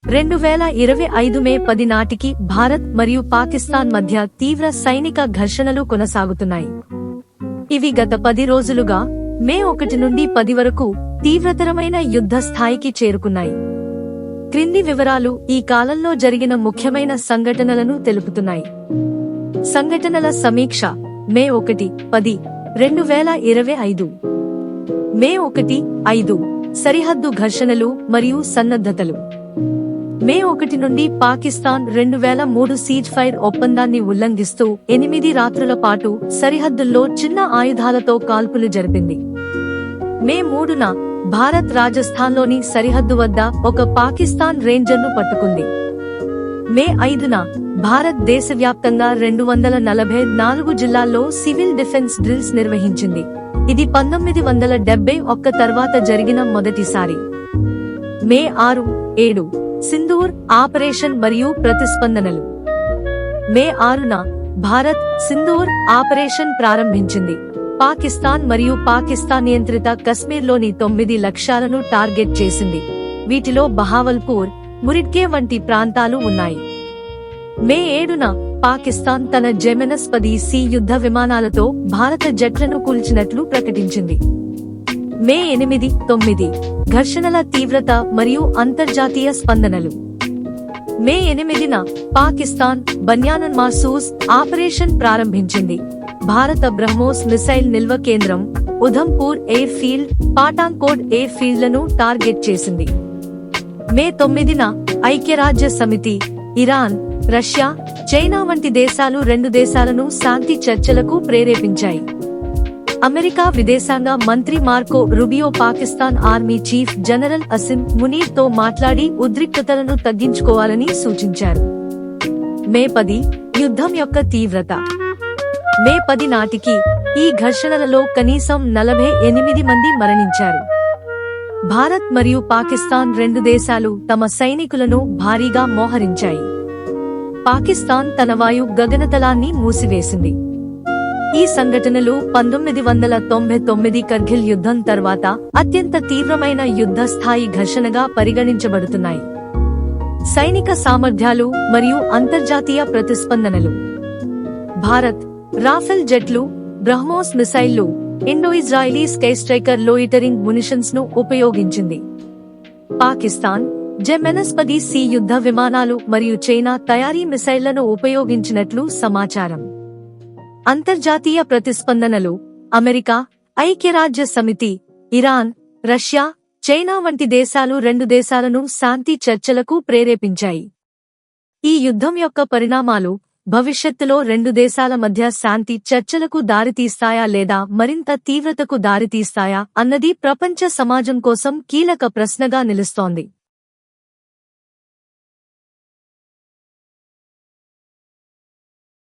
2025 మే 10 నాటికి భారత్ మరియు పాకిస్తాన్ మధ్య తీవ్ర సైనిక ఘర్షణలు కొనసాగుతున్నాయి. ఇవి గత 10 రోజులుగా మే 1 నుండి 10 వరకు తీవ్రతరమైన యుద్ధ స్థాయికి చేరుకున్నాయి. క్రింది వివరాలు ఈ కాలంలో జరిగిన ముఖ్యమైన సంఘటనలను తెలుపుతున్నాయి. సంఘటనల సమీక్ష. మే 1-10, 2025. మే 1-5 సరిహద్దు ఘర్షణలు మరియు సన్నద్ధతలు. మే 1 నుండి పాకిస్తాన్ 2003 సీజ్ ఫైర్ ఒప్పందాన్ని ఉల్లంఘిస్తూ 8 రాత్రుల పాటు సరిహద్దుల్లో చిన్న ఆయుధాలతో కాల్పులు జరిపింది. మే 3న భారత్ రాజస్థాన్లోని సరిహద్దు వద్ద ఒక పాకిస్తాన్ రేంజర్ను పట్టుకుంది. మే 5న భారత్ దేశవ్యాప్తంగా 244 జిల్లాల్లో సివిల్ డిఫెన్స్ డ్రిల్స్ నిర్వహించింది. ఇది 1971 తర్వాత జరిగిన మొదటిసారి. మే 6-7 సింధూర్ ఆపరేషన్ మరియు ప్రతిస్పందనలు. మే 6న భారత్ సింధూర్ ఆపరేషన్ ప్రారంభించింది. పాకిస్తాన్ మరియు పాకిస్తాన్ నియంత్రిత కశ్మీర్లోని 9 లక్ష్యాలను టార్గెట్ చేసింది. వీటిలో బహావల్పూర్, మురిడ్కే వంటి ప్రాంతాలు ఉన్నాయి. మే 7న పాకిస్తాన్ తన జెమినస్ 10C యుద్ధ విమానాలతో భారత జట్లను కూల్చినట్లు ప్రకటించింది. మే 8-9 ఘర్షణల తీవ్రత మరియు అంతర్జాతీయ స్పందనలు. మే 8న పాకిస్తాన్ బన్యానన్ మాసూస్ ఆపరేషన్ ప్రారంభించింది. భారత బ్రహ్మోస్ మిసైల్ నిల్వ కేంద్రం, ఉధంపూర్ ఎయిర్ ఫీల్డ్, పాటాన్కోట్ ఎయిర్ ఫీల్డ్లను టార్గెట్ చేసింది. మే 9న ఐక్యరాజ్య సమితి, ఇరాన్, రష్యా, చైనా వంటి దేశాలు 2 దేశాలను శాంతి చర్చలకు ప్రేరేపించాయి. అమెరికా విదేశాంగ మంత్రి Marco Rubio Pakistan army chief general Asim Munir తో మాట్లాడి ఉద్రిక్తతలను తగ్గించుకోవాలని సూచించారు. మే 10 యుద్ధం యొక్క తీవ్రత. మే 10 నాటికి ఈ ఘర్షణలలో కనీసం 48 మంది మరణించారు. భారత్ మరియు పాకిస్తాన్ 2 దేశాలు తమ సైనికులను భారీగా మోహరించాయి. పాకిస్తాన్ తన వాయు గగనతలాన్ని మూసివేసింది. ఈ సంఘటనలు 1999 కార్గిల్ యుద్ధం తర్వాత అత్యంత తీవ్రమైన యుద్ధ స్థాయి ఘర్షణగా పరిగణించబడుతున్నాయి. సైనిక సామర్థ్యాలు మరియు అంతర్జాతీయ ప్రతిస్పందనలు. Bharat Rafale జెట్లు, BrahMos మిసైళ్లు, Indo-Israeli స్కైస్ట్రైకర్ loitering మునిషన్స్ ను ఉపయోగించింది. పాకిస్తాన్ జెమినస్ 10C యుద్ధ విమానాలు మరియు చైనా తయారీ మిసైళ్లను ఉపయోగించినట్లు సమాచారం. అంతర్జాతీయ ప్రతిస్పందనలు. అమెరికా, ఐక్యరాజ్య సమితి, ఇరాన్, రష్యా, చైనా వంటి దేశాలు 2 దేశాలను శాంతి చర్చలకు ప్రేరేపించాయి. ఈ యుద్ధం యొక్క పరిణామాలు భవిష్యత్తులో 2 దేశాల మధ్య శాంతి చర్చలకు దారితీస్తాయా లేదా మరింత తీవ్రతకు దారితీస్తాయా అన్నది ప్రపంచ సమాజం కోసం కీలక ప్రశ్నగా నిలుస్తోంది.